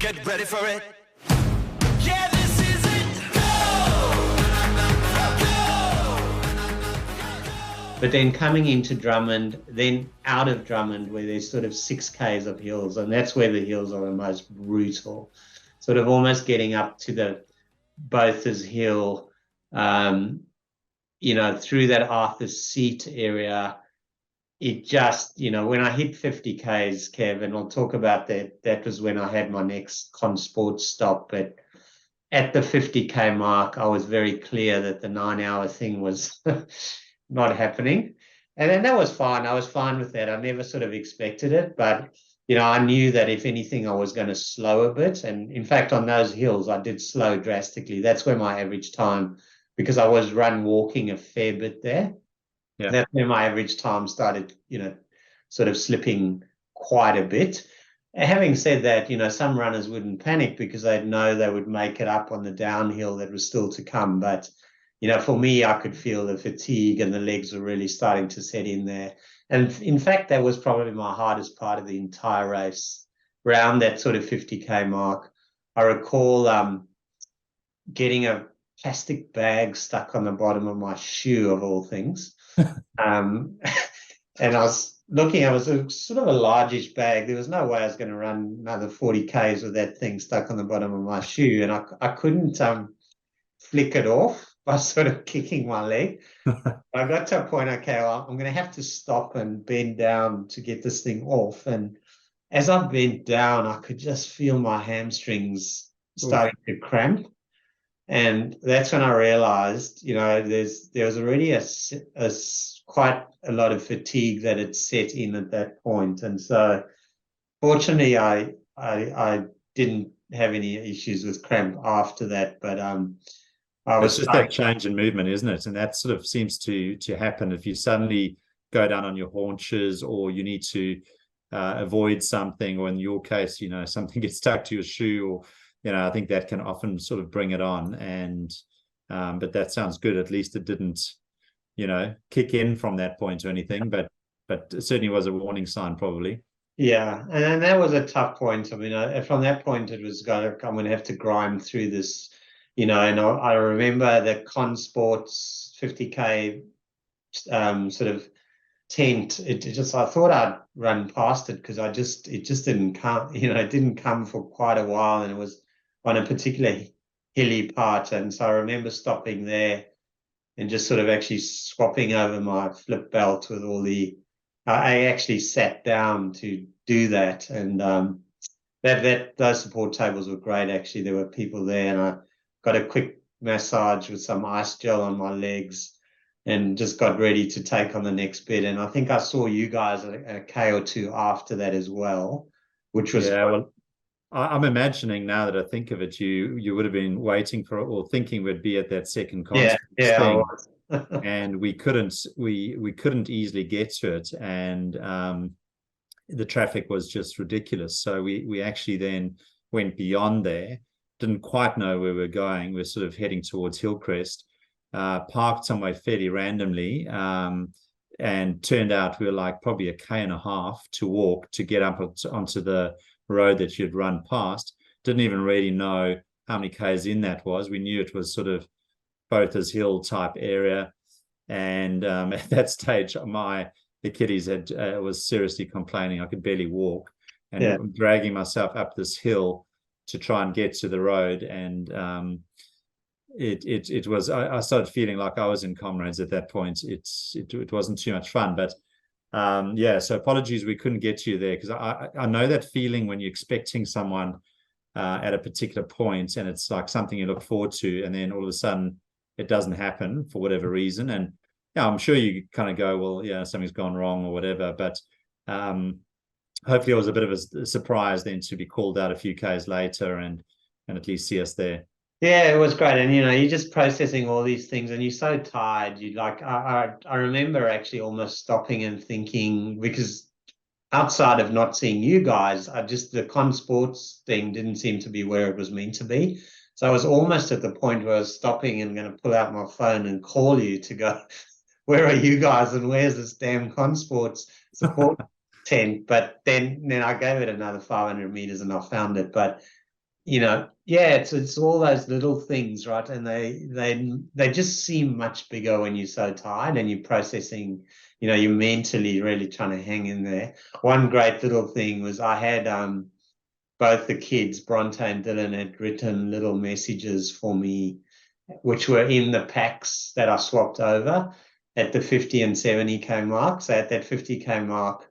Get ready for it. Yeah, this is it. Go! But then coming into Drummond, then out of Drummond, where there's sort of 6Ks of hills, and that's where the hills are the most brutal, sort of almost getting up to the Bothers Hill, through that Arthur's Seat area. It just, when I hit 50 Ks, Kev, and I'll talk about that was when I had my next Consport stop. But at the 50K mark, I was very clear that the 9-hour thing was not happening. And then that was fine. I was fine with that. I never sort of expected it. But, I knew that if anything, I was going to slow a bit. And in fact, on those hills, I did slow drastically. That's where my average time, because I was walking a fair bit there. Yeah. That's where my average time started, sort of slipping quite a bit. Having said that, some runners wouldn't panic because they'd know they would make it up on the downhill that was still to come. But, for me, I could feel the fatigue and the legs were really starting to set in there. And in fact, that was probably my hardest part of the entire race. Around that sort of 50K mark, I recall getting a plastic bag stuck on the bottom of my shoe, of all things. And I was looking, it was a sort of a largish bag. There was no way I was going to run another 40 Ks with that thing stuck on the bottom of my shoe. And I couldn't flick it off by sort of kicking my leg. I got to a point, okay, well, I'm going to have to stop and bend down to get this thing off. And as I bent down, I could just feel my hamstrings starting to cramp. And that's when I realized, there was already quite a lot of fatigue that had set in at that point. And so fortunately, I didn't have any issues with cramp after that. But it's just that change in movement, isn't it? And that sort of seems to happen if you suddenly go down on your haunches, or you need to avoid something, or in your case, something gets stuck to your shoe, or I think that can often sort of bring it on. And but that sounds good. At least it didn't, kick in from that point or anything. But it certainly was a warning sign, probably. Yeah, and that was a tough point. I mean, from that point, it was I'm going to have to grind through this, And I remember the Consports 50K sort of tent. I thought I'd run past it because it just didn't come. It didn't come for quite a while, and it was on a particular hilly part. And so I remember stopping there and just sort of actually swapping over my flip belt with all I actually sat down to do that. And those support tables were great. Actually, there were people there, and I got a quick massage with some ice gel on my legs and just got ready to take on the next bit. And I think I saw you guys a K or two after that as well, which was I'm imagining now that I think of it, you would have been waiting for, or thinking we'd be at that second concert thing, and we couldn't easily get to it, and the traffic was just ridiculous. So we actually then went beyond there, didn't quite know where we were going. We're sort of heading towards Hillcrest, parked somewhere fairly randomly, and turned out we were like probably a K and a half to walk to get up onto the road that you'd run past. Didn't even really know how many Ks in that was. We knew it was sort of Bothers Hill type area, and at that stage the kiddies was seriously complaining. I could barely walk, and dragging myself up this hill to try and get to the road. And it was, I started feeling like I was in Comrades at that point. It wasn't too much fun, but so apologies we couldn't get you there, because I know that feeling when you're expecting someone at a particular point, and it's like something you look forward to, and then all of a sudden it doesn't happen for whatever reason. And I'm sure you kind of go, well, something's gone wrong or whatever, but hopefully it was a bit of a surprise then to be called out a few Ks later and at least see us there. Yeah, it was great. And, you're just processing all these things, and you're so tired. I remember actually almost stopping and thinking, because outside of not seeing you guys, the Consports thing didn't seem to be where it was meant to be. So I was almost at the point where I was stopping and going to pull out my phone and call you to go, where are you guys, and where's this damn Consports support tent? But then I gave it another 500 meters and I found it. But yeah, it's all those little things, right? And they just seem much bigger when you're so tired and you're processing, you're mentally really trying to hang in there. One great little thing was I had both the kids, Bronte and Dylan, had written little messages for me, which were in the packs that I swapped over at the 50 and 70K mark. So at that 50K mark,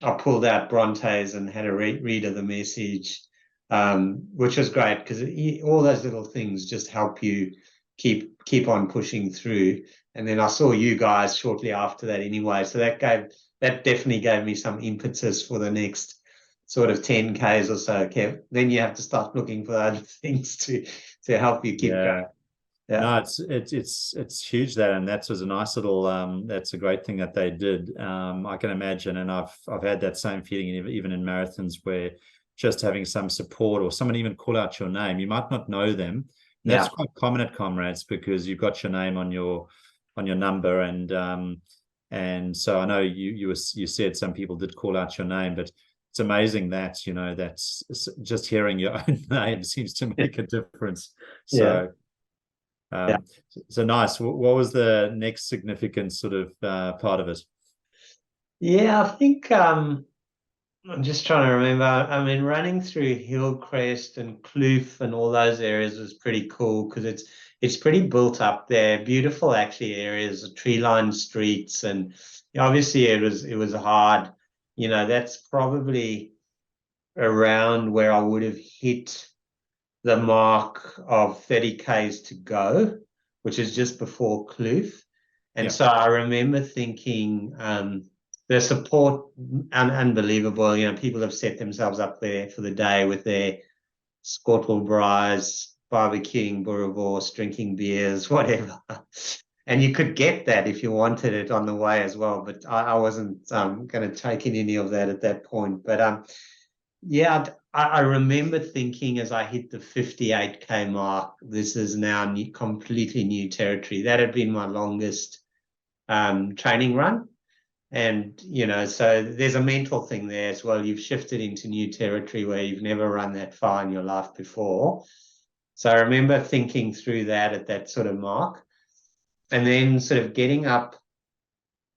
I pulled out Bronte's and had a read of the message, which was great because all those little things just help you keep on pushing through. And then I saw you guys shortly after that anyway, so that definitely gave me some impetus for the next sort of 10Ks or so. Kev. Then you have to start looking for other things to help you keep going. Yeah. No, it's huge that, and that was a nice little that's a great thing that they did. I can imagine, and I've had that same feeling even in marathons where just having some support or someone even call out your name. You might not know them. And that's quite common at Comrades because you've got your name on your number, and so I know you said some people did call out your name, but it's amazing that that's just hearing your own name seems to make a difference. So. So nice. What was the next significant sort of part of it? Yeah, I think I'm just trying to remember. I mean, running through Hillcrest and Kloof and all those areas was pretty cool because it's pretty built up there. Beautiful, actually, areas, tree-lined streets, and obviously it was hard. That's probably around where I would have hit the mark of 30Ks to go, which is just before Kloof. And so I remember thinking the support, unbelievable. People have set themselves up there for the day with their Scortle braais, barbecuing boerewors, drinking beers, whatever. And you could get that if you wanted it on the way as well. But I wasn't going to take in any of that at that point. But yeah, I remember thinking as I hit the 58K mark, this is now completely new territory. That had been my longest training run. And, so there's a mental thing there as well. You've shifted into new territory where you've never run that far in your life before. So I remember thinking through that at that sort of mark. And then sort of getting up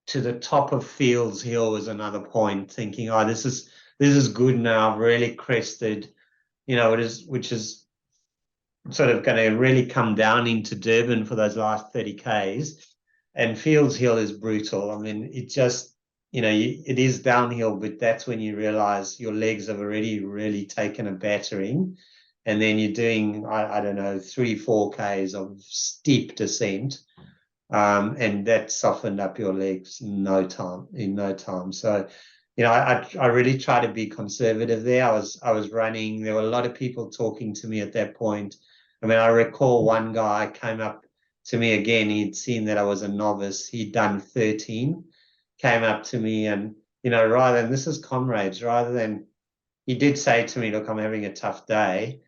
to the top of Fields Hill was another point, thinking, oh, this is good now. I've really crested, which is sort of going to really come down into Durban for those last 30Ks. And Fields Hill is brutal. I mean, it just, it is downhill, but that's when you realize your legs have already really taken a battering. And then you're doing, I don't know, 3-4Ks of steep descent. And that softened up your legs in no time. So, I really try to be conservative there. I was running. There were a lot of people talking to me at that point. I mean, I recall one guy came up to me again. He'd seen that I was a novice. He'd done 13, came up to me and, rather than, this is Comrades, rather than, he did say to me, look, I'm having a tough day.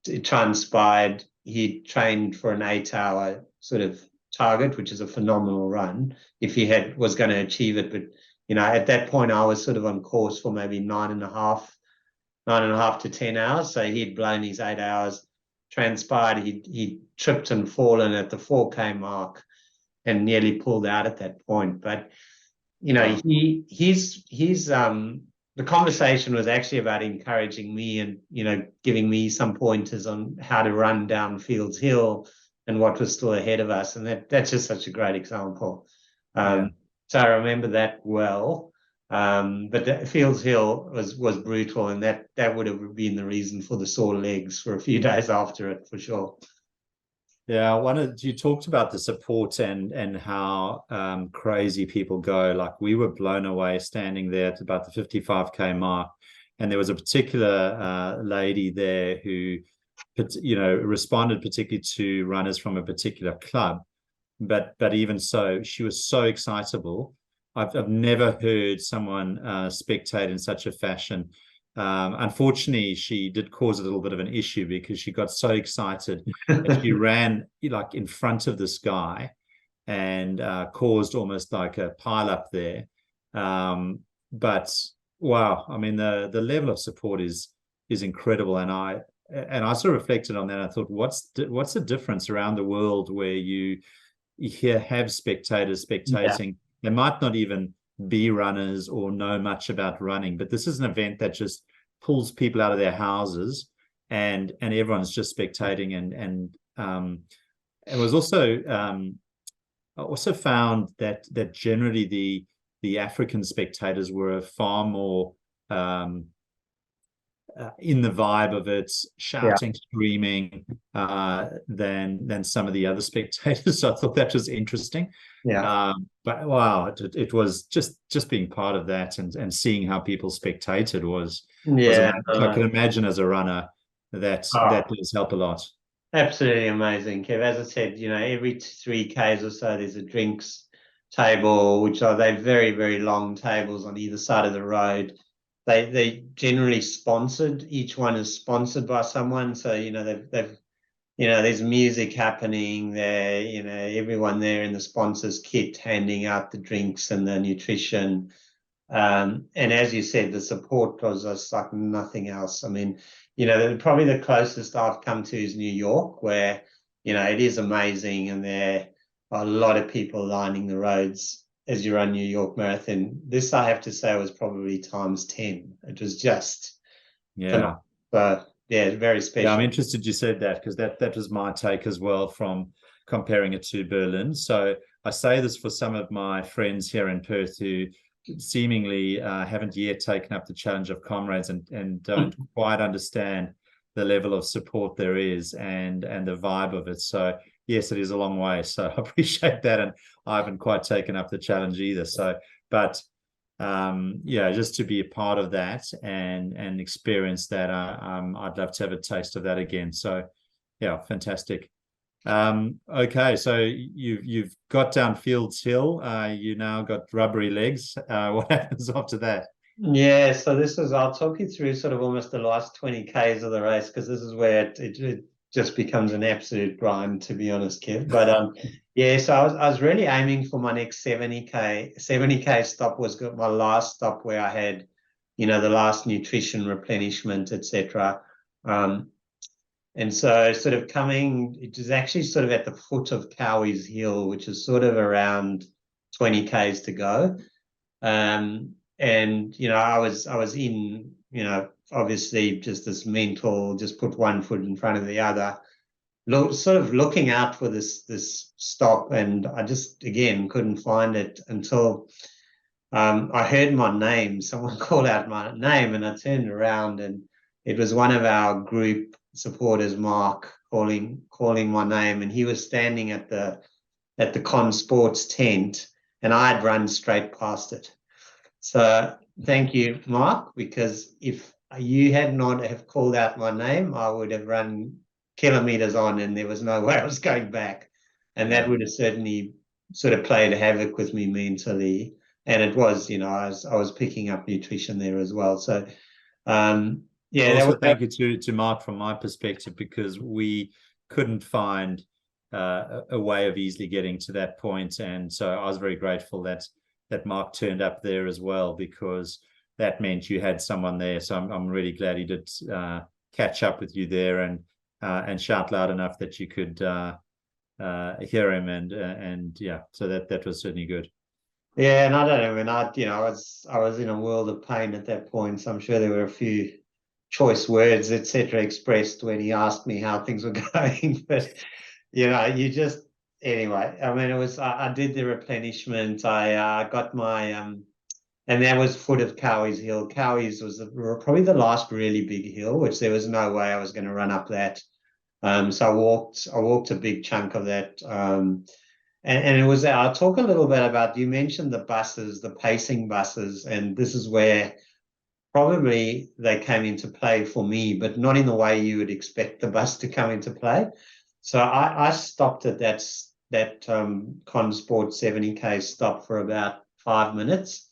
It transpired he trained for an 8-hour sort of target, which is a phenomenal run if he was going to achieve it. But, at that point, I was sort of on course for maybe 9.5 to 10 hours. So he'd blown his 8 hours. Transpired he tripped and fallen at the 4K mark and nearly pulled out at that point. But he's the conversation was actually about encouraging me and giving me some pointers on how to run down Fields Hill and what was still ahead of us, and that's just such a great example. So I remember that well. But Fields Hill was brutal, and that would have been the reason for the sore legs for a few days after it, for sure. Yeah, you talked about the support and how crazy people go. Like, we were blown away standing there at about the 55K mark, and there was a particular lady there who, responded particularly to runners from a particular club. But even so, she was so excitable. I've never heard someone spectate in such a fashion. Unfortunately, she did cause a little bit of an issue because she got so excited that she ran like in front of this guy and caused almost like a pile up there. But wow, I mean, the level of support is incredible, and and I sort of reflected on that. I thought, what's the difference around the world where you here have spectators spectating? They might not even be runners or know much about running, but this is an event that just pulls people out of their houses, and everyone's just spectating. And it was also I also found that generally the African spectators were far more in the vibe of it, shouting, screaming, than some of the other spectators. So I thought that was interesting. But wow, it was just being part of that and seeing how people spectated was amazing. I can imagine as a runner that does help a lot. Absolutely amazing, Kev. As I said, every 3Ks or so, there's a drinks table, which are they very, very long tables on either side of the road. They generally sponsored. Each one is sponsored by someone. So, they've there's music happening there, everyone there in the sponsor's kit handing out the drinks and the nutrition. And as you said, the support was just like nothing else. I mean, probably the closest I've come to is New York, where, it is amazing. And there are a lot of people lining the roads as you run New York Marathon. This, I have to say, was probably times 10. It was just phenomenal. So, yeah, very special. Yeah, I'm interested you said that, because that was my take as well from comparing it to Berlin. So I say this for some of my friends here in Perth who seemingly haven't yet taken up the challenge of Comrades and don't quite understand the level of support there is and the vibe of it. So yes, it is a long way. So I appreciate that, and I haven't quite taken up the challenge either. So, but just to be a part of that and experience that, I'd love to have a taste of that again. So yeah, fantastic. Okay, so you've got down Fields Hill. You now got rubbery legs. What happens after that? Yeah, so I'll talk you through sort of almost the last 20Ks of the race, because this is where it just becomes an absolute grind, to be honest, Kev. But so I was really aiming for my next 70K. 70K stop was my last stop where I had, the last nutrition replenishment, etc. And so sort of it was actually sort of at the foot of Cowie's Hill, which is sort of around 20Ks to go. And, I was in, obviously just this mental, just put one foot in front of the other, sort of looking out for this stop. And I just, again, couldn't find it until I heard my name. Someone called out my name, and I turned around, and it was one of our group supporters, Mark, calling my name, and he was standing at the Con Sports tent, and I had run straight past it. So thank you, Mark, because if you had not have called out my name, I would have run kilometers on, and there was no way I was going back. And that would have certainly sort of played havoc with me mentally. And it was, I was picking up nutrition there as well. So, Also, thank you to Mark from my perspective, because we couldn't find a way of easily getting to that point. And so I was very grateful that Mark turned up there as well, because that meant you had someone there. So I'm really glad he did catch up with you there and shout loud enough that you could hear him. And so that was certainly good. Yeah, and I don't know, I was in a world of pain at that point. So I'm sure there were a few choice words, etc., expressed when he asked me how things were going. But anyway, I mean, I did the replenishment. I got my and that was foot of Cowie's Hill. Cowie's was probably the last really big hill, which there was no way I was going to run up that. So I walked a big chunk of that. And it was, I'll talk a little bit about, you mentioned the buses, the pacing buses, and this is where probably they came into play for me, but not in the way you would expect the bus to come into play. So I stopped at that Con Sport 70K stop for about 5 minutes.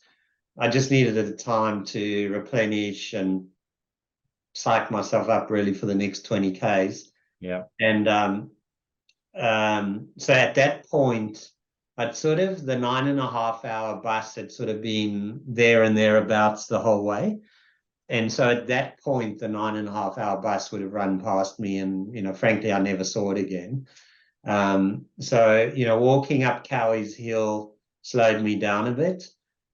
I just needed the time to replenish and psych myself up really for the next 20Ks. Yeah. And so at that point, I'd sort of, the 9.5 hour bus had sort of been there and thereabouts the whole way. And so at that point, the 9.5 hour bus would have run past me, and frankly, I never saw it again. So walking up Cowie's Hill slowed me down a bit,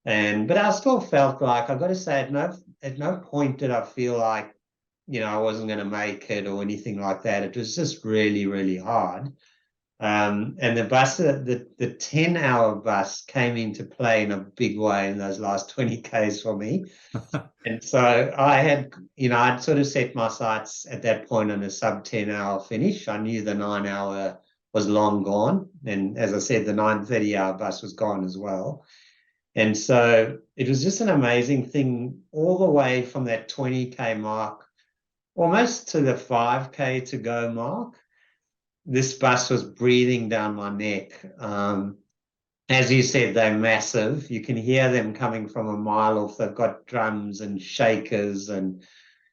but I still felt like, I've got to say, at no point did I feel like I wasn't going to make it or anything like that. It was just really, really hard. And the bus, the 10-hour bus came into play in a big way in those last 20 Ks for me. And so I had, I'd sort of set my sights at that point on a sub 10-hour finish. I knew the 9-hour was long gone. And as I said, the 9:30-hour bus was gone as well. And so it was just an amazing thing all the way from that 20K mark, almost to the 5K to go mark. This bus was breathing down my neck. As you said, they're massive. You can hear them coming from a mile off. They've got drums and shakers, and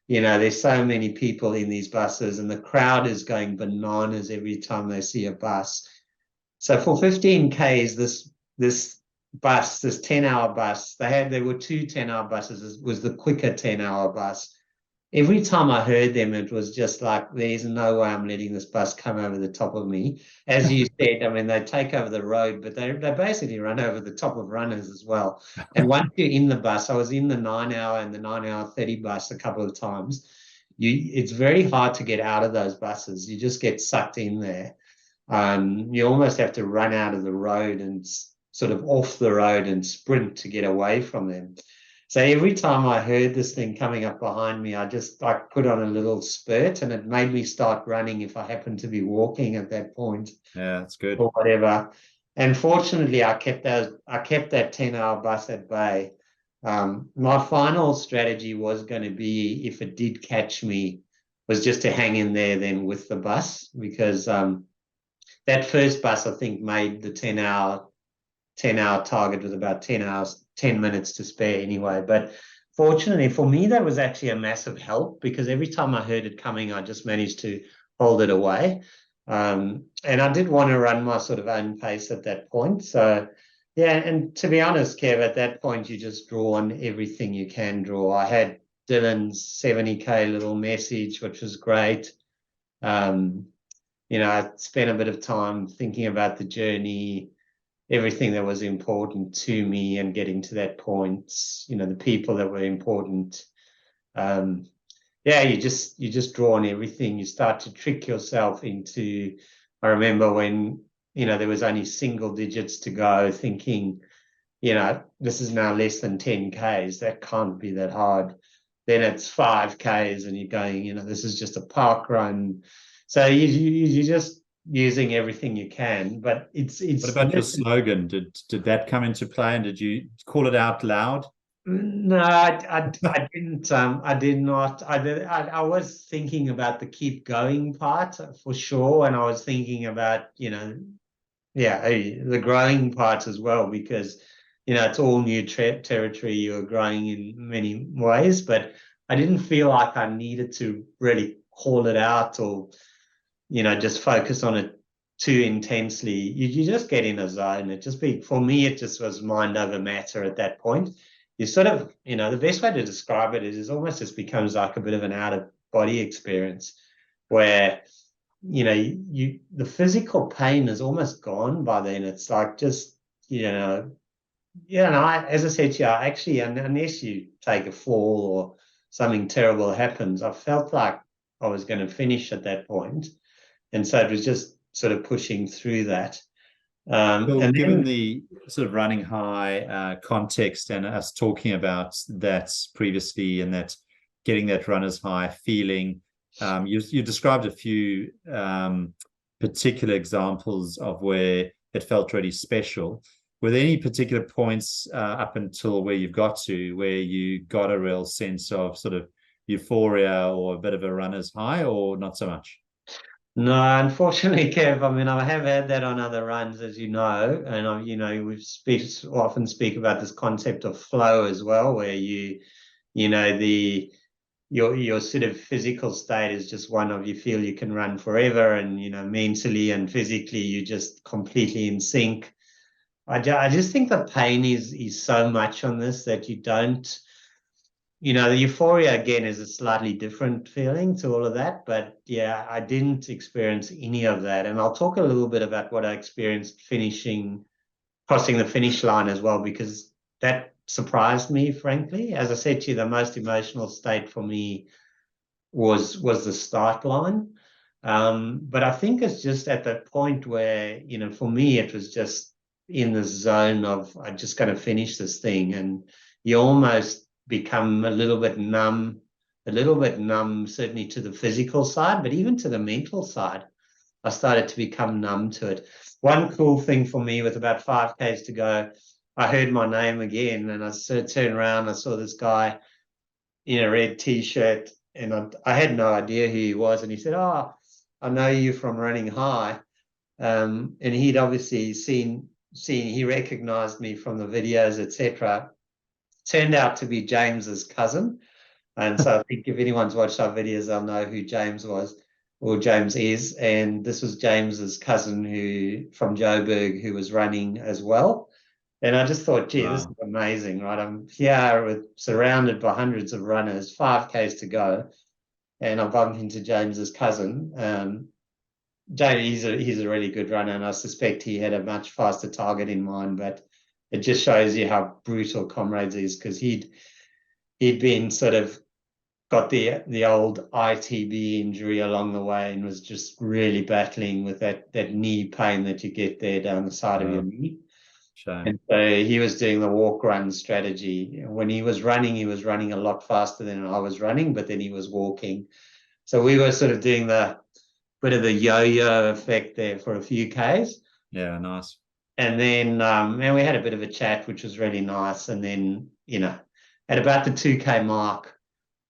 there's so many people in these buses, and the crowd is going bananas every time they see a bus. So for 15 Ks, this bus, this 10-hour bus, there were two 10-hour buses. It was the quicker 10-hour bus. Every time I heard them, it was just like, there's no way I'm letting this bus come over the top of me. As you said, I mean, they take over the road, but they basically run over the top of runners as well. And once you're in the bus, I was in the 9-hour and the 9-hour 30 bus a couple of times. It's very hard to get out of those buses. You just get sucked in there. You almost have to run out of the road and sort of off the road and sprint to get away from them. So every time I heard this thing coming up behind me, I just put on a little spurt, and it made me start running if I happened to be walking at that point. Yeah, that's good. Or whatever. And fortunately, I kept that 10-hour bus at bay. My final strategy was going to be, if it did catch me, was just to hang in there then with the bus, because that first bus, I think, made the 10-hour target with about 10 minutes to spare anyway. But fortunately for me, that was actually a massive help, because every time I heard it coming, I just managed to hold it away. And I did want to run my sort of own pace at that point. So, yeah, and to be honest, Kev, at that point, you just draw on everything you can draw. I had Dylan's 70K little message, which was great. I spent a bit of time thinking about the journey, everything that was important to me, and getting to that point, the people that were important. You just draw on everything. You start to trick yourself into, I remember when, there was only single digits to go, thinking, this is now less than 10 Ks. That can't be that hard. Then it's 5 Ks and you're going, this is just a park run. So you're just using everything you can, but it's What about your slogan? Did that come into play, and did you call it out loud? No, I didn't. I did not. I was thinking about the keep going part for sure, and I was thinking about the growing part as well, because it's all new territory. You're growing in many ways, but I didn't feel like I needed to really call it out, or just focus on it too intensely. You just get in a zone. For me, it just was mind over matter at that point. You sort of, the best way to describe it is almost just becomes like a bit of an out of body experience, where, the physical pain is almost gone by then. It's like just, as I said to you, actually, unless you take a fall or something terrible happens, I felt like I was going to finish at that point. And so it was just sort of pushing through that. And given the sort of running high context, and us talking about that previously, and that getting that runner's high feeling, you described a few particular examples of where it felt really special. Were there any particular points up until where you've got to, where you got a real sense of sort of euphoria or a bit of a runner's high, or not so much? No, unfortunately, Kev, I mean, I have had that on other runs, as you know, and we often speak about this concept of flow as well, where your sort of physical state is just one of, you feel you can run forever, and mentally and physically you're just completely in sync. I just think the pain is so much on this that you don't. you know, the euphoria again is a slightly different feeling to all of that. But yeah, I didn't experience any of that. And I'll talk a little bit about what I experienced crossing the finish line as well, because that surprised me, frankly. As I said to you, the most emotional state for me was the start line. But I think it's just at that point where, you know, for me, it was just in the zone of, I'm just going to finish this thing. And you almost become a little bit numb, certainly to the physical side, but even to the mental side. I started to become numb to it. One cool thing for me, with about 5Ks to go, I heard my name again, and I sort of turned around. I saw this guy in a red T-shirt, and I had no idea who he was. And he said, "Oh, I know you from running high." And he'd obviously he recognized me from the videos, etc. Turned out to be James's cousin. And so I think if anyone's watched our videos, they'll know who James was, or James is. And this was James's cousin from Joburg, who was running as well. And I just thought, gee, this is amazing, right? I'm here surrounded by hundreds of runners, 5Ks to go, and I bumped into James's cousin. James, he's a really good runner, and I suspect he had a much faster target in mind. But it just shows you how brutal Comrades is, because he'd been sort of got the old ITB injury along the way, and was just really battling with that knee pain that you get there down the side of your knee. Shame. And so he was doing the walk-run strategy. When he was running a lot faster than I was running, but then he was walking. So we were sort of doing the bit of the yo-yo effect there for a few Ks. Yeah, nice. And then and we had a bit of a chat, which was really nice. And then, you know, at about the 2K mark,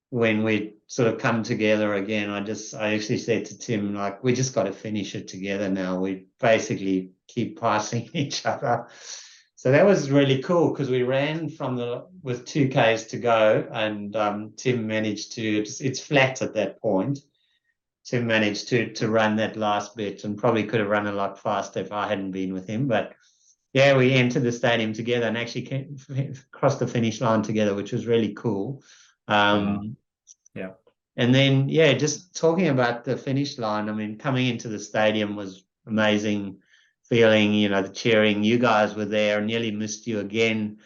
when we sort of come together again, I actually said to Tim, like, we just got to finish it together now. We basically keep passing each other. So that was really cool, because we ran with 2Ks to go, and Tim managed to, it's flat at that point. Tim managed to run that last bit, and probably could have run a lot faster if I hadn't been with him. But yeah, we entered the stadium together and actually crossed the finish line together, which was really cool. Yeah. And then, yeah, just talking about the finish line, I mean, coming into the stadium was amazing feeling, you know, the cheering. You guys were there. Nearly missed you again.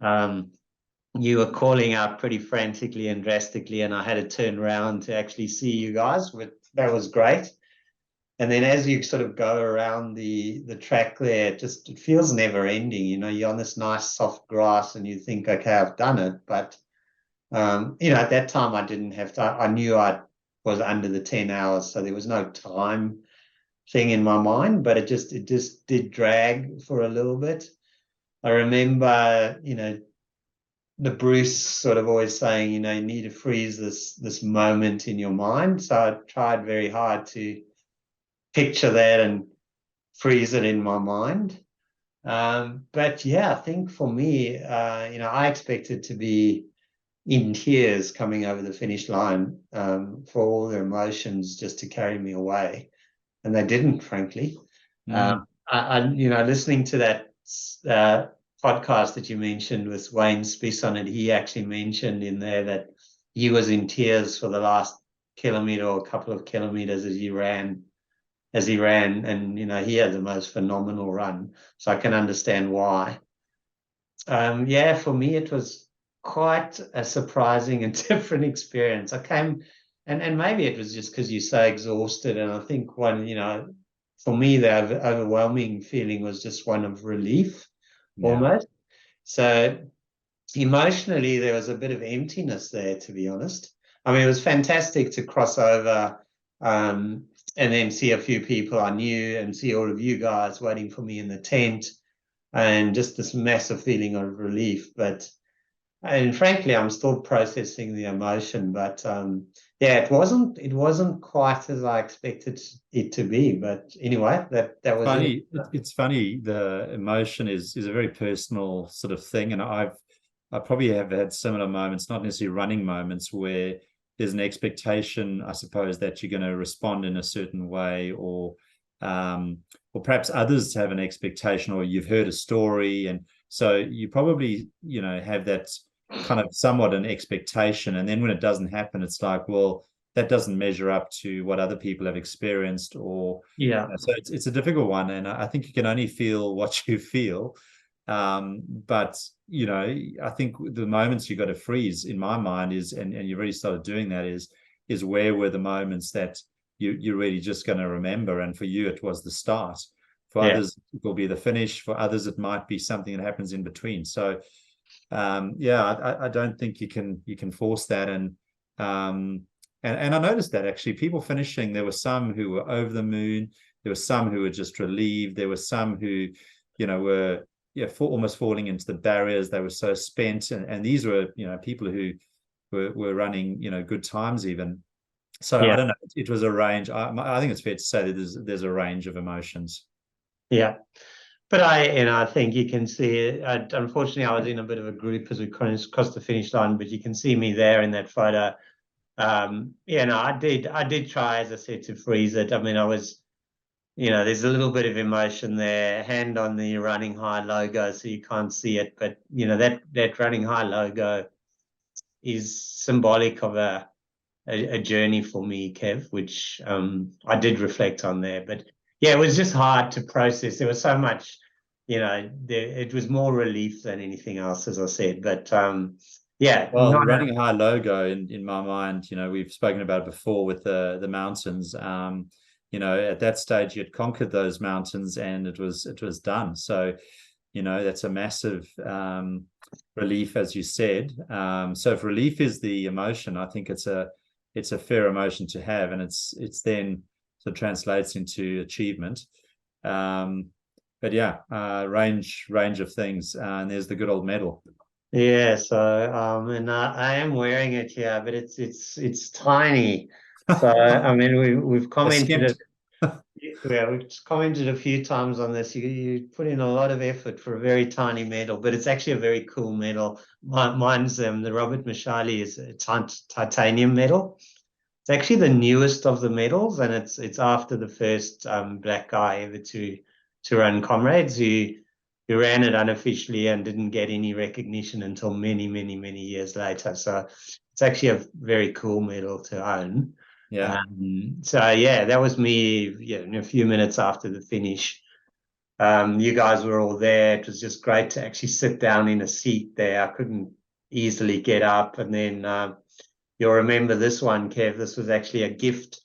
You were calling out pretty frantically and drastically, and I had to turn around to actually see you guys. That was great. And then as you sort of go around the track there, it feels never ending. You know, you're on this nice soft grass and you think, okay, I've done it. But you know, at that time I didn't have time. I knew I was under the 10 hours, so there was no time thing in my mind, but it just did drag for a little bit. I remember, you know, the Bruce sort of always saying, you know, you need to freeze this moment in your mind. So I tried very hard to picture that and freeze it in my mind. But yeah, I think for me, you know, I expected to be in tears coming over the finish line for all their emotions just to carry me away, and they didn't, frankly. I you know, listening to that podcast that you mentioned with Wayne Spiss on it, he actually mentioned in there that he was in tears for the last kilometer or a couple of kilometers as he ran, and you know, he had the most phenomenal run, so I can understand why. Yeah, for me it was quite a surprising and different experience. I came, and maybe it was just because you're so exhausted, and I think you know, for me the overwhelming feeling was just one of relief, almost. So emotionally there was a bit of emptiness there, to be honest. I mean, it was fantastic to cross over and then see a few people I knew and see all of you guys waiting for me in the tent, and just this massive feeling of relief. And frankly, I'm still processing the emotion, but yeah, it wasn't quite as I expected it to be. But anyway, that was funny. It's funny. The emotion is a very personal sort of thing, and I probably have had similar moments, not necessarily running moments, where there's an expectation, I suppose, that you're going to respond in a certain way, or perhaps others have an expectation, or you've heard a story, and so you probably, you know, have that kind of somewhat an expectation, and then when it doesn't happen, it's like, well, that doesn't measure up to what other people have experienced, or so it's a difficult one, and I think you can only feel what you feel. But I think the moments you got to freeze, in my mind, is, and you already started doing that, is where were the moments that you're really just going to remember. And for you, it was the start. For others, it will be the finish. For others, it might be something that happens in between. So I don't think you can force that. And I noticed that actually people finishing, there were some who were over the moon, there were some who were just relieved, there were some who were almost falling into the barriers. They were so spent, and these were people who were running good times even. So I don't know, it was a range. I think it's fair to say that there's a range of emotions. But I think you can see it. Unfortunately, I was in a bit of a group as we crossed the finish line, but you can see me there in that photo. I did try, as I said, to freeze it. I mean, I was, there's a little bit of emotion there, hand on the running high logo, so you can't see it, but that running high logo is symbolic of a journey for me, Kev, which I did reflect on there. But yeah, it was just hard to process. There was so much, it was more relief than anything else, as I said. But well, the running high logo in my mind, we've spoken about it before with the mountains. At that stage you had conquered those mountains and it was done. So that's a massive relief, as you said. So if relief is the emotion, I think it's a fair emotion to have, and it's then sort of translates into achievement. But range of things, and there's the good old medal. Yeah, so and I am wearing it here, but it's tiny. So I mean, we've commented we've commented a few times on this. You put in a lot of effort for a very tiny medal, but it's actually a very cool medal. Mine's the Robert Mashali is a titanium medal. It's actually the newest of the medals, and it's after the first black guy ever to run Comrades, who ran it unofficially and didn't get any recognition until many, many, many years later. So it's actually a very cool medal to own. Yeah. That was me. In a few minutes after the finish, you guys were all there. It was just great to actually sit down in a seat there. I couldn't easily get up, and then you'll remember this one, Kev. This was actually a gift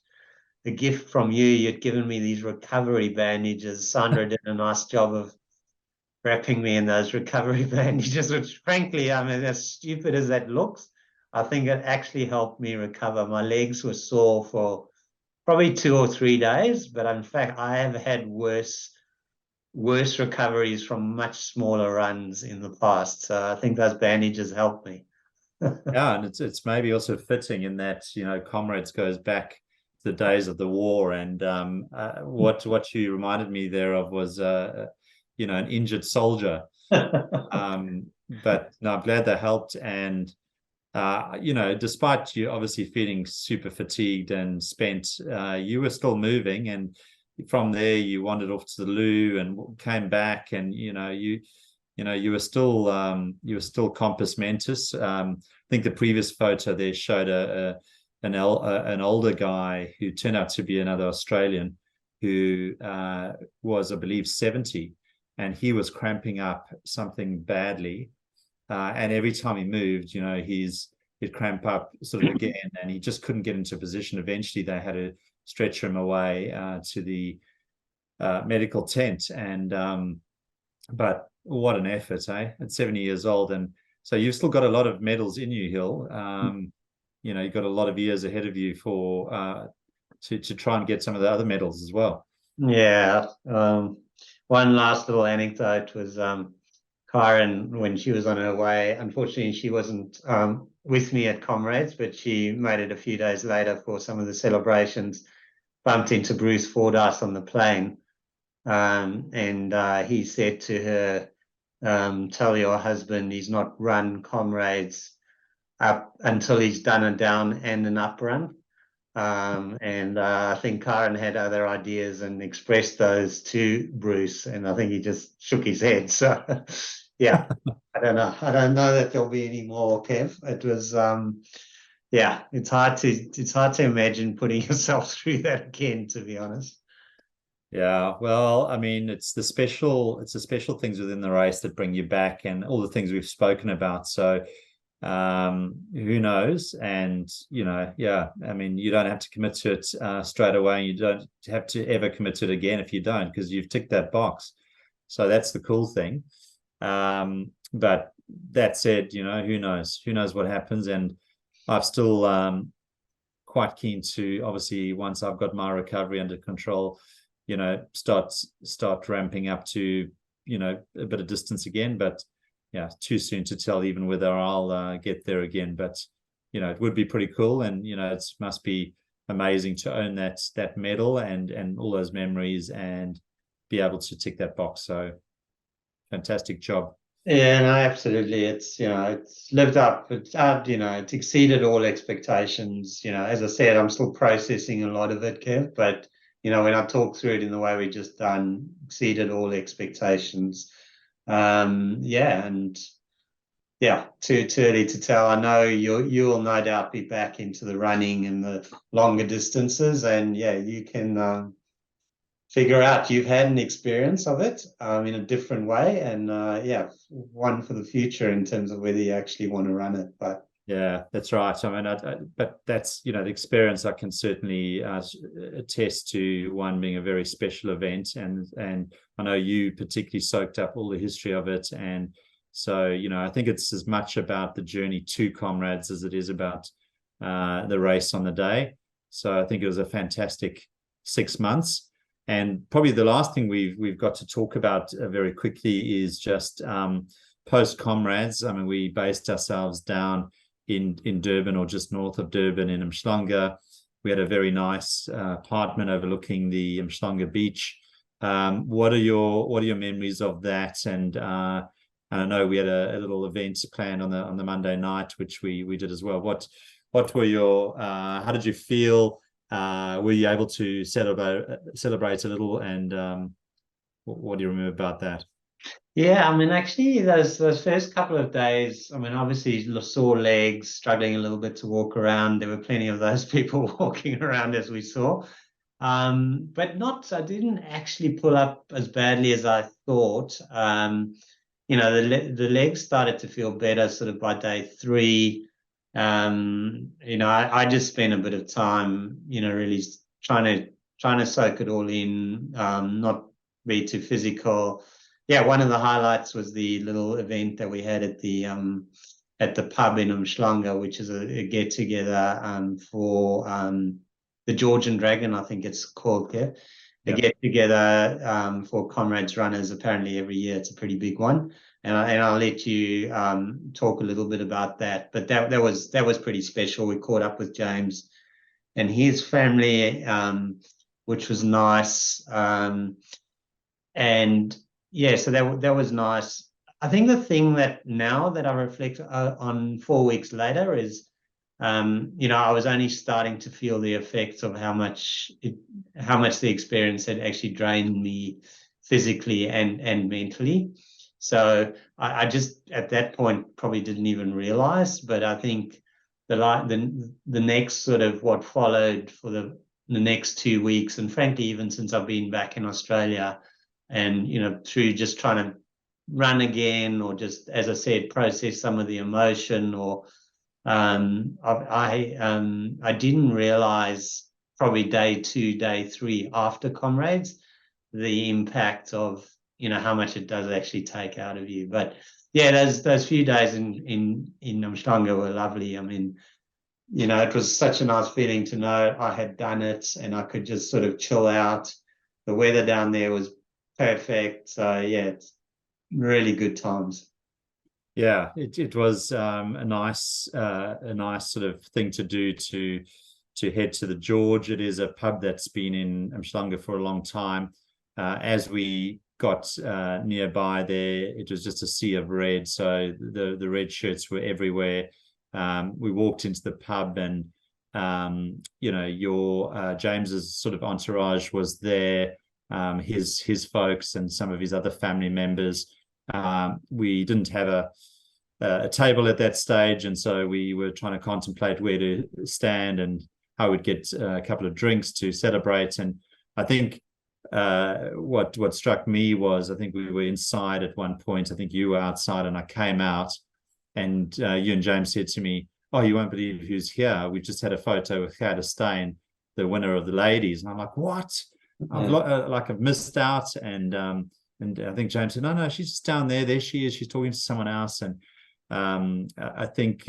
from you. You'd given me these recovery bandages. Sandra did a nice job of wrapping me in those recovery bandages, which frankly, I mean, as stupid as that looks, I think it actually helped me recover. My legs were sore for probably 2 or 3 days, but in fact, I have had worse recoveries from much smaller runs in the past. So I think those bandages helped me. Yeah, and it's maybe also fitting in that Comrades goes back to the days of the war, and what you reminded me there of was an injured soldier. But no, I'm glad that helped. And despite you obviously feeling super fatigued and spent, you were still moving, and from there you wandered off to the loo and came back, and you were still compos mentis. I think the previous photo there showed an older guy who turned out to be another Australian who was, I believe, 70, and he was cramping up something badly. And every time he moved, he'd cramp up sort of again, and he just couldn't get into position. Eventually, they had to stretcher him away to the medical tent. And but what an effort, eh? At 70 years old, and so you've still got a lot of medals in you, Hill. You've got a lot of years ahead of you for to try and get some of the other medals as well. Yeah. One last little anecdote was Karen, when she was on her way, unfortunately she wasn't with me at Comrades, but she made it a few days later for some of the celebrations, bumped into Bruce Fordyce on the plane, and he said to her, tell your husband he's not run Comrades up until he's done a down and an up run. And I think Karen had other ideas and expressed those to Bruce, and I think he just shook his head. So yeah, I don't know. I don't know that there'll be any more, Kev. It was, yeah, it's hard to imagine putting yourself through that again, to be honest. Yeah, well, I mean, it's the special things within the race that bring you back, and all the things we've spoken about. So, who knows? And yeah, I mean, you don't have to commit to it straight away, and you don't have to ever commit to it again if you don't, because you've ticked that box. So that's the cool thing. But that said, who knows? Who knows what happens? And I'm still quite keen to, obviously, once I've got my recovery under control, start ramping up to, a bit of distance again. But yeah, too soon to tell even whether I'll get there again. But it would be pretty cool, and it must be amazing to own that medal and all those memories and be able to tick that box. So fantastic job. Yeah, no, absolutely. It's lived up. It's exceeded all expectations. As I said, I'm still processing a lot of it, Kev, but when I talk through it in the way we just done, exceeded all expectations. Yeah, and yeah, too early to tell. I know you'll no doubt be back into the running and the longer distances, and yeah, you can figure out you've had an experience of it in a different way, and yeah, one for the future in terms of whether you actually want to run it. But yeah, that's right. I mean, but that's the experience I can certainly attest to, one being a very special event, and I know you particularly soaked up all the history of it, and so I think it's as much about the journey to Comrades as it is about the race on the day. So I think it was a fantastic 6 months. And probably the last thing we've got to talk about very quickly is just post Comrades. I mean, we based ourselves down in Durban, or just north of Durban, in Umhlanga. We had a very nice apartment overlooking the Umhlanga beach. What are your memories of that? And I know we had a little event planned on the Monday night, which we did as well. What were your how did you feel? Were you able to celebrate a little? And what do you remember about that? yeah, I mean, actually, those first couple of days, I mean, obviously sore legs, struggling a little bit to walk around. There were plenty of those people walking around, as we saw. But I didn't actually pull up as badly as I thought. The legs started to feel better sort of by day 3. I just spent a bit of time, really trying to soak it all in, not be too physical. Yeah, one of the highlights was the little event that we had at the pub in Umhlanga, which is a get together for the Georgian Dragon, I think it's called there. A get together for Comrades runners. Apparently every year it's a pretty big one, and I'll let you talk a little bit about that. But that was pretty special. We caught up with James and his family, which was nice. And yeah, so that was nice. I think the thing that now that I reflect on 4 weeks later is, I was only starting to feel the effects of how much the experience had actually drained me physically and mentally. So I just at that point probably didn't even realize, but I think the next sort of what followed for the next 2 weeks, and frankly even since I've been back in Australia, and through just trying to run again, or just, as I said, process some of the emotion, or I didn't realize probably day 2, day 3 after Comrades, the impact of how much it does actually take out of you. But yeah, those few days in Umhlanga were lovely. I mean, it was such a nice feeling to know I had done it and I could just sort of chill out. The weather down there was perfect. So yeah, it's really good times. Yeah, it was a nice sort of thing to do, to head to the George. It is a pub that's been in Umhlanga for a long time. As we got nearby there, it was just a sea of red. So the red shirts were everywhere. We walked into the pub, and your James's sort of entourage was there, his folks and some of his other family members. We didn't have a table at that stage, and so we were trying to contemplate where to stand and how we'd get a couple of drinks to celebrate. And I think what struck me was, I think we were inside at one point. I think you were outside, and I came out, and you and James said to me, "Oh, you won't believe who's here. We just had a photo with Gerda Steyn, the winner of the ladies." And I'm like, "What? I've missed out." And I think James said, "No, she's just down there. There she is. She's talking to someone else." And I think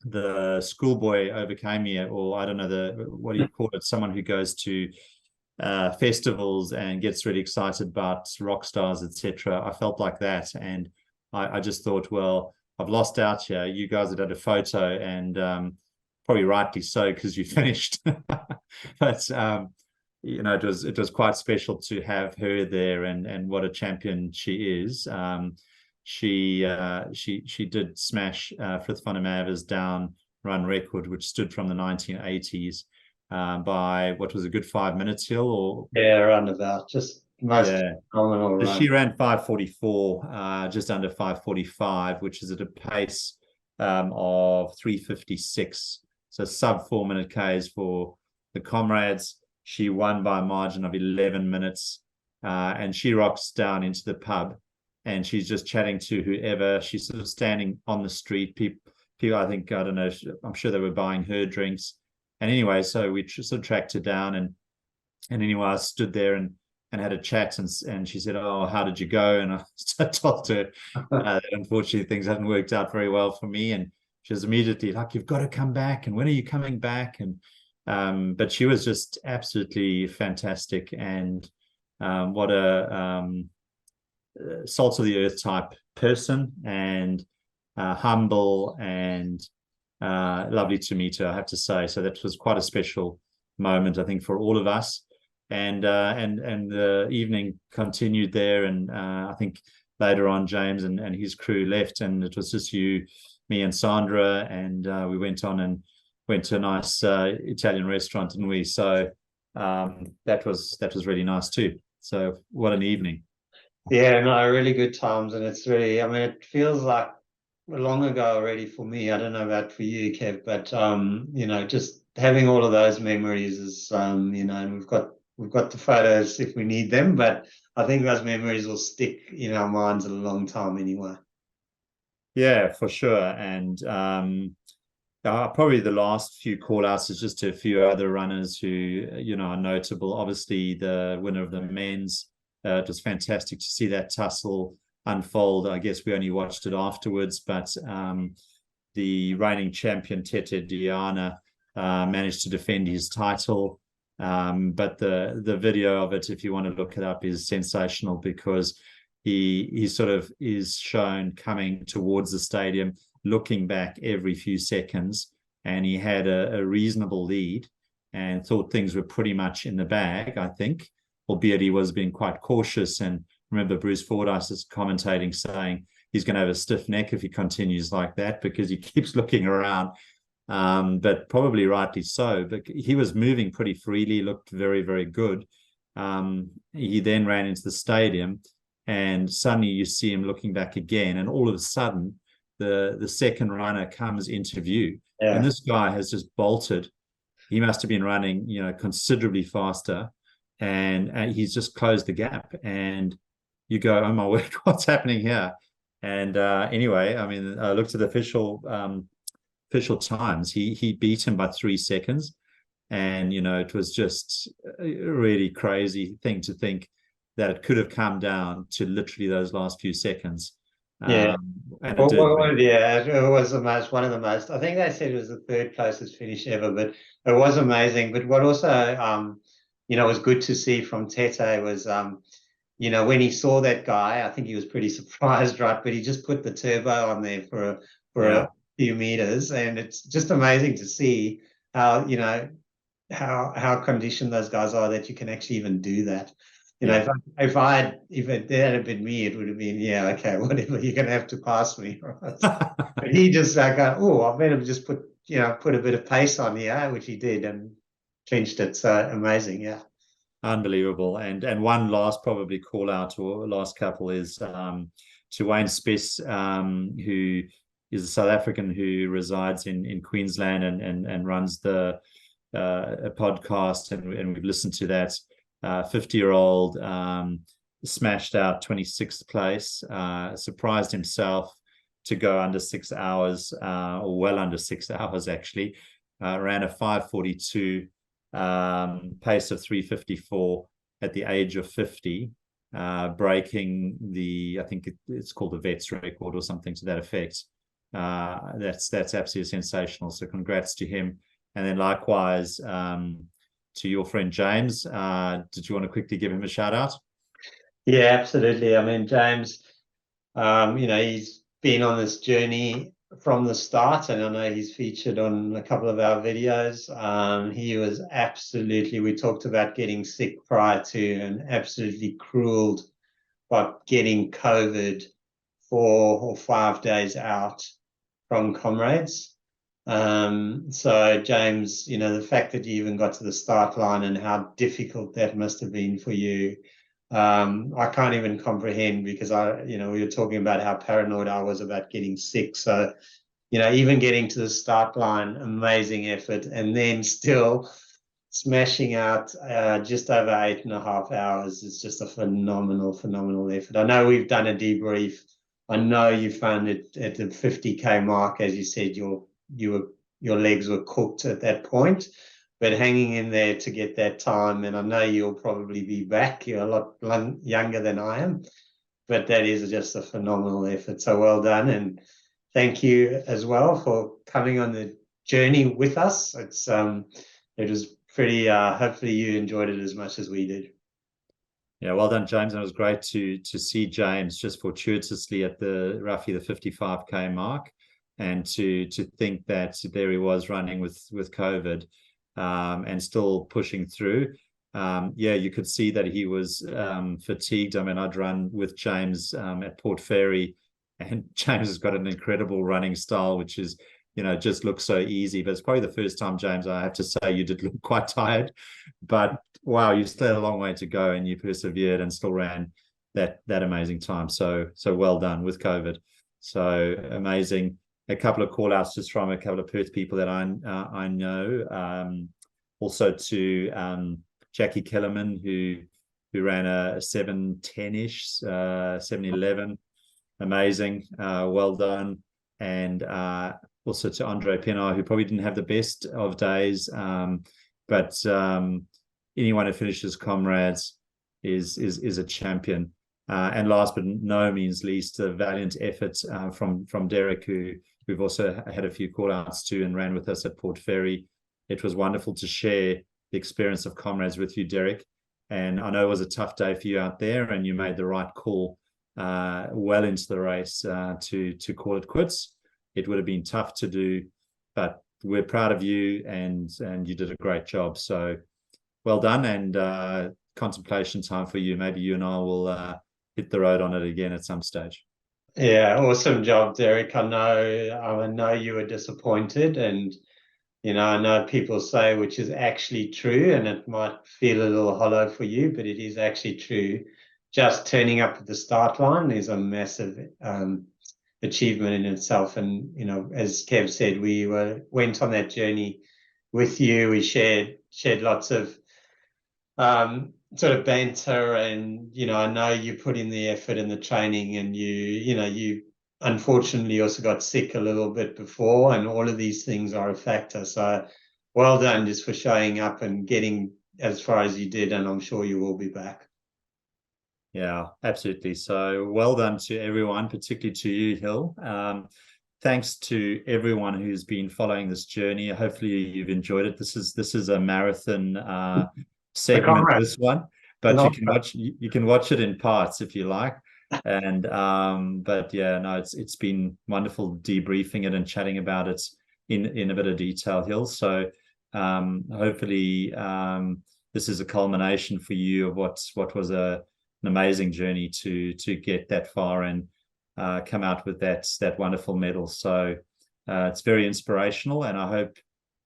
the schoolboy overcame me, or I don't know, what do you call it? Someone who goes to festivals and gets really excited about rock stars, etc. I felt like that, and I just thought, well, I've lost out here. You guys had a photo, and probably rightly so, because you finished. But it was quite special to have her there, and what a champion she is. She did smash Frith van der Merwe's down run record, which stood from the 1980s, by what was a good 5 minutes, Hill, or around about, just most phenomenal run. She ran 5:44, just under 5:45, which is at a pace of 3:56, so sub 4 minute Ks for the Comrades. She won by a margin of 11 minutes, and she rocks down into the pub, and she's just chatting to whoever. She's sort of standing on the street. People, I think, I don't know, I'm sure they were buying her drinks. And anyway, so we sort of tracked her down, and anyway, I stood there and had a chat, and she said, "Oh, how did you go?" And I told her that unfortunately things hadn't worked out very well for me, and she was immediately like, "You've got to come back, and when are you coming back?" And but she was just absolutely fantastic, and what a salt of the earth type person, and humble, and lovely to meet her, I have to say. So that was quite a special moment, I think, for all of us. And the evening continued there, and I think later on James and his crew left, and it was just you, me, and Sandra, and we went on and went to a nice Italian restaurant, didn't we? So that was really nice too. So what an evening. Yeah, no, really good times, and it's really, I mean, it feels like long ago already for me. I don't know about for you, Kev, but just having all of those memories is, and we've got the photos if we need them, but I think those memories will stick in our minds a long time anyway. Yeah, for sure. And probably the last few call outs is just to a few other runners who are notable. Obviously, the winner of the men's, it was fantastic to see that tussle unfold. I guess we only watched it afterwards, but the reigning champion Tete Diana managed to defend his title. But the video of it, if you want to look it up, is sensational, because he sort of is shown coming towards the stadium, looking back every few seconds, and he had a reasonable lead and thought things were pretty much in the bag, I think, albeit he was being quite cautious. And remember Bruce Fordyce is commentating, saying he's going to have a stiff neck if he continues like that, because he keeps looking around. But probably rightly so. But he was moving pretty freely, looked very, very good. He then ran into the stadium, and suddenly you see him looking back again, and all of a sudden the second runner comes into view. Yeah. And this guy has just bolted. He must have been running, considerably faster, and he's just closed the gap. And you go, "Oh my word, what's happening here?" And anyway, I mean, I looked at the official times. He beat him by 3 seconds, and it was just a really crazy thing to think that it could have come down to literally those last few seconds. Yeah, and it was one of the most. I think they said it was the third closest finish ever, but it was amazing. But what also, was good to see from Tete was, when he saw that guy, I think he was pretty surprised, right? But he just put the turbo on there for a few meters, and it's just amazing to see how how conditioned those guys are, that you can actually even do that. If it had been me, it would have been, okay, whatever, you're gonna have to pass me, right? But he just I better just put a bit of pace on here, which he did, and clinched it. So amazing, yeah. Unbelievable. And one last probably call out, or last couple, is to Wayne Spiss, who is a South African who resides in Queensland and runs a podcast, and we've listened to that. 50-year-old, smashed out 26th place, surprised himself to go under 6 hours, or well under 6 hours actually. Ran a 5:42, pace of 3:54 at the age of 50, breaking I think it's called the vet's record or something to that effect. That's absolutely sensational. So congrats to him. And then likewise to your friend James. Did you want to quickly give him a shout out? Yeah, absolutely. I mean, James, he's been on this journey from the start, and I know he's featured on a couple of our videos. He was absolutely, we talked about getting sick prior to, and absolutely cruelled by getting COVID 4 or 5 days out from Comrades. So James, the fact that you even got to the start line and how difficult that must have been for you, I can't even comprehend, because we were talking about how paranoid I was about getting sick. So, even getting to the start line, amazing effort, and then still smashing out just over 8.5 hours is just a phenomenal effort. I know we've done a debrief. I know you found it at the 50K mark, as you said, your legs were cooked at that point. But hanging in there to get that time, and I know you'll probably be back. You're a lot younger than I am, but that is just a phenomenal effort. So well done, and thank you as well for coming on the journey with us. It was pretty. Hopefully, you enjoyed it as much as we did. Yeah, well done, James. And it was great to see James just fortuitously at roughly the 55K mark, and to think that there he was running with COVID. And still pushing through. You could see that he was fatigued. I mean, I'd run with James at Port Fairy, and James has got an incredible running style, which is, just looks so easy. But it's probably the first time, James, I have to say, you did look quite tired. But wow, you still had a long way to go, and you persevered and still ran that amazing time. So well done with COVID. So amazing. A couple of call outs just from a couple of Perth people that I know. Also to Jackie Kellerman, who ran a 7:10-ish, 7:11. Amazing. Well done. And also to Andre Pinar, who probably didn't have the best of days. But anyone who finishes Comrades is a champion. And last but no means least, a valiant effort from Derek, who we've also had a few call outs to and ran with us at Port Fairy. It was wonderful to share the experience of Comrades with you, Derek. And I know it was a tough day for you out there, and you made the right call well into the race to call it quits. It would have been tough to do, but we're proud of you, and you did a great job. So well done, and contemplation time for you. Maybe you and I will hit the road on it again at some stage. Yeah, awesome job, Derek. I know you were disappointed, and I know people say, which is actually true, and it might feel a little hollow for you, but it is actually true. Just turning up at the start line is a massive achievement in itself. And as Kev said, we went on that journey with you. We shared lots of sort of banter, and I know you put in the effort and the training, and you unfortunately also got sick a little bit before, and all of these things are a factor. So well done just for showing up and getting as far as you did, and I'm sure you will be back. Yeah, absolutely. So well done to everyone, particularly to you, Hill. Thanks to everyone who's been following this journey. Hopefully you've enjoyed it. This is a marathon segment, this one, but you can watch it in parts if you like. And but yeah, no, it's been wonderful debriefing it and chatting about it in a bit of detail, Hill. So hopefully this is a culmination for you of what was an amazing journey to get that far and come out with that wonderful medal. So it's very inspirational, and I hope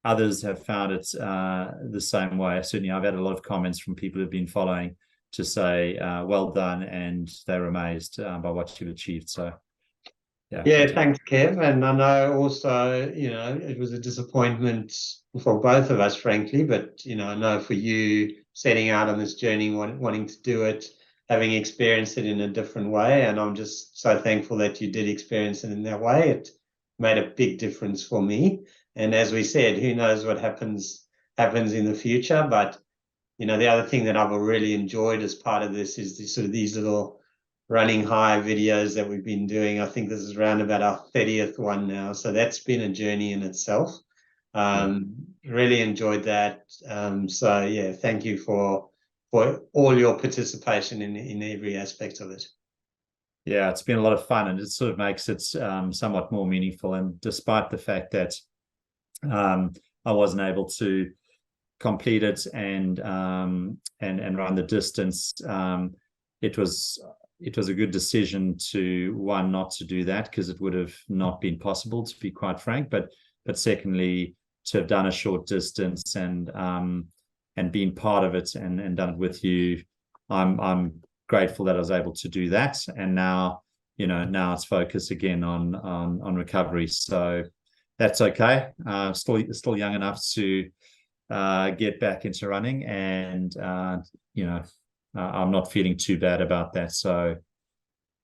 others have found it the same way. Certainly, I've had a lot of comments from people who've been following to say, well done, and they're amazed by what you've achieved. So, yeah. Yeah, thanks, Kev. And I know also, it was a disappointment for both of us, frankly, but, I know for you setting out on this journey, wanting to do it, having experienced it in a different way. And I'm just so thankful that you did experience it in that way. It made a big difference for me. And as we said, who knows what happens in the future. But, the other thing that I've really enjoyed as part of this is these little running high videos that we've been doing. I think this is around about our 30th one now. So that's been a journey in itself. Really enjoyed that. So yeah, thank you for all your participation in every aspect of it. Yeah, it's been a lot of fun, and it sort of makes it somewhat more meaningful. And despite the fact that I wasn't able to complete it and run the distance, it was a good decision to, one, not to do that, because it would have not been possible, to be quite frank. But secondly, to have done a short distance and been part of it and done it with you, I'm grateful that I was able to do that. And now it's focus again on recovery. So that's okay. Still young enough to get back into running, and I'm not feeling too bad about that. So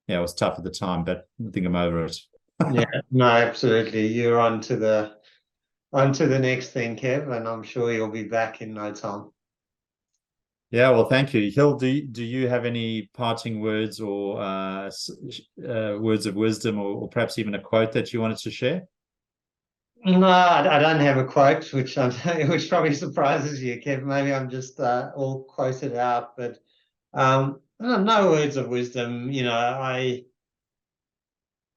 yeah, it was tough at the time, but I think I'm over it. Yeah, no, absolutely. You're on to the next thing, Kev, and I'm sure you'll be back in no time. Yeah, well, thank you. Hill, do you have any parting words or words of wisdom, or perhaps even a quote that you wanted to share? No, I don't have a quote, which probably surprises you, Kev. Maybe I'm just all quoted out, but no words of wisdom.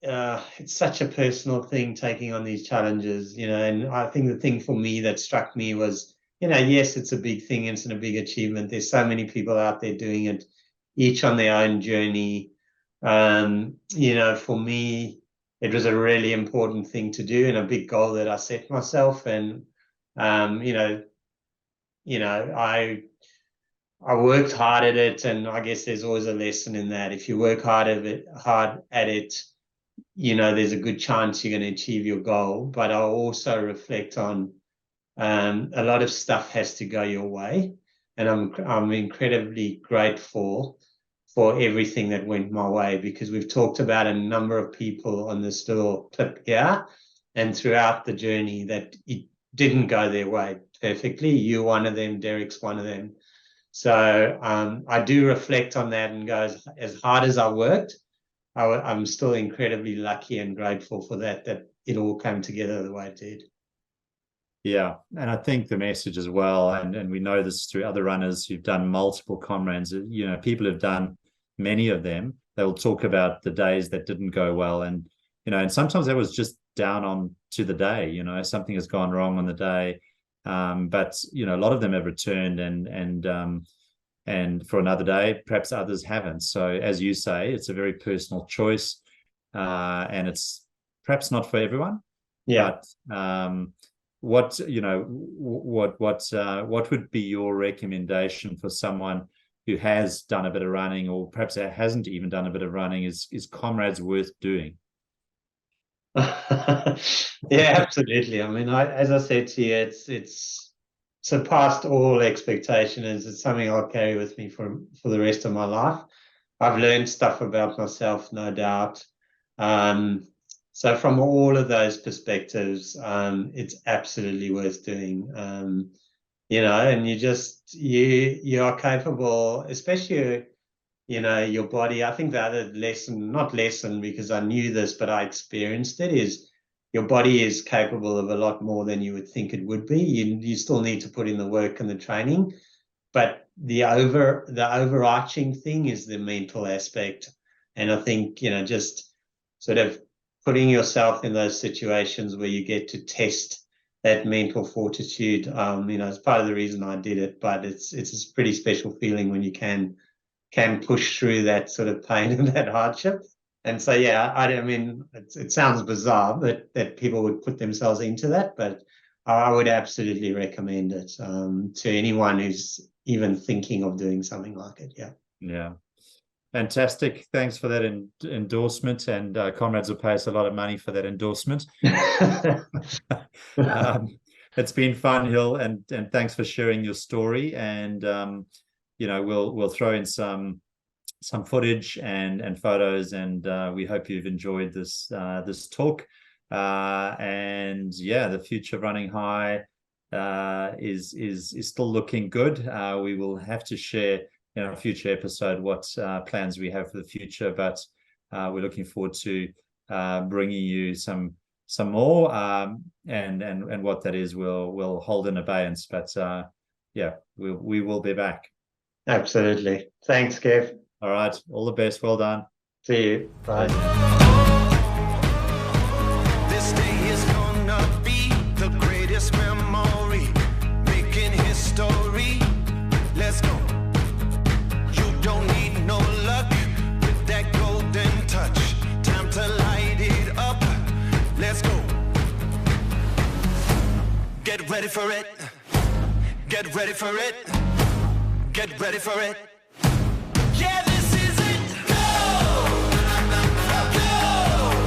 It's such a personal thing, taking on these challenges, and I think the thing for me that struck me was, yes, it's a big thing, it's a big achievement. There's so many people out there doing it, each on their own journey. For me, it was a really important thing to do and a big goal that I set myself. And, I worked hard at it, and I guess there's always a lesson in that. If you work hard at it, there's a good chance you're going to achieve your goal. But I'll also reflect on a lot of stuff has to go your way, and I'm incredibly grateful for everything that went my way, because we've talked about a number of people on this little clip here and throughout the journey that it didn't go their way perfectly. You're one of them, Derek's one of them. So I do reflect on that and go, as hard as I worked, I'm still incredibly lucky and grateful for that it all came together the way it did. Yeah, and I think the message as well, and we know this through other runners who've done multiple Comrades, people have done many of them, they will talk about the days that didn't go well. And sometimes that was just down on to the day, something has gone wrong on the day. But a lot of them have returned and for another day, perhaps others haven't. So as you say, it's a very personal choice, and it's perhaps not for everyone. Yeah. But what would be your recommendation for someone who has done a bit of running, or perhaps hasn't even done a bit of running? Is Comrades worth doing? Yeah, absolutely. I mean, as I said to you, it's surpassed all expectations. It's something I'll carry with me for the rest of my life. I've learned stuff about myself, no doubt. So from all of those perspectives, it's absolutely worth doing. And you are capable, especially your body. I think the other not lesson, because I knew this, but I experienced it, is your body is capable of a lot more than you would think it would be. You still need to put in the work and the training, but the overarching thing is the mental aspect. And I think, just sort of putting yourself in those situations where you get to test that mental fortitude, it's part of the reason I did it. But it's a pretty special feeling when you can push through that sort of pain and that hardship. And so, yeah, I mean, it sounds bizarre that people would put themselves into that, but I would absolutely recommend it to anyone who's even thinking of doing something like it. Yeah. Yeah. Fantastic. Thanks for that endorsement. And Comrades will pay us a lot of money for that endorsement. It's been fun, Hill, and thanks for sharing your story. And we'll throw in some footage and photos, and we hope you've enjoyed this talk. And yeah, the future of Running High is still looking good. We will have to share in a future episode what plans we have for the future, but we're looking forward to bringing you some more, and what that is we'll hold in abeyance, but yeah, we will be back. Absolutely. Thanks, Kev. All right, all the best. Well done. See you. Bye. This day is gonna be the greatest memory, making history. Let's go. You don't need no luck with that golden touch. Time to light it up. Let's go. Get ready for it. Get ready for it. Get ready for it.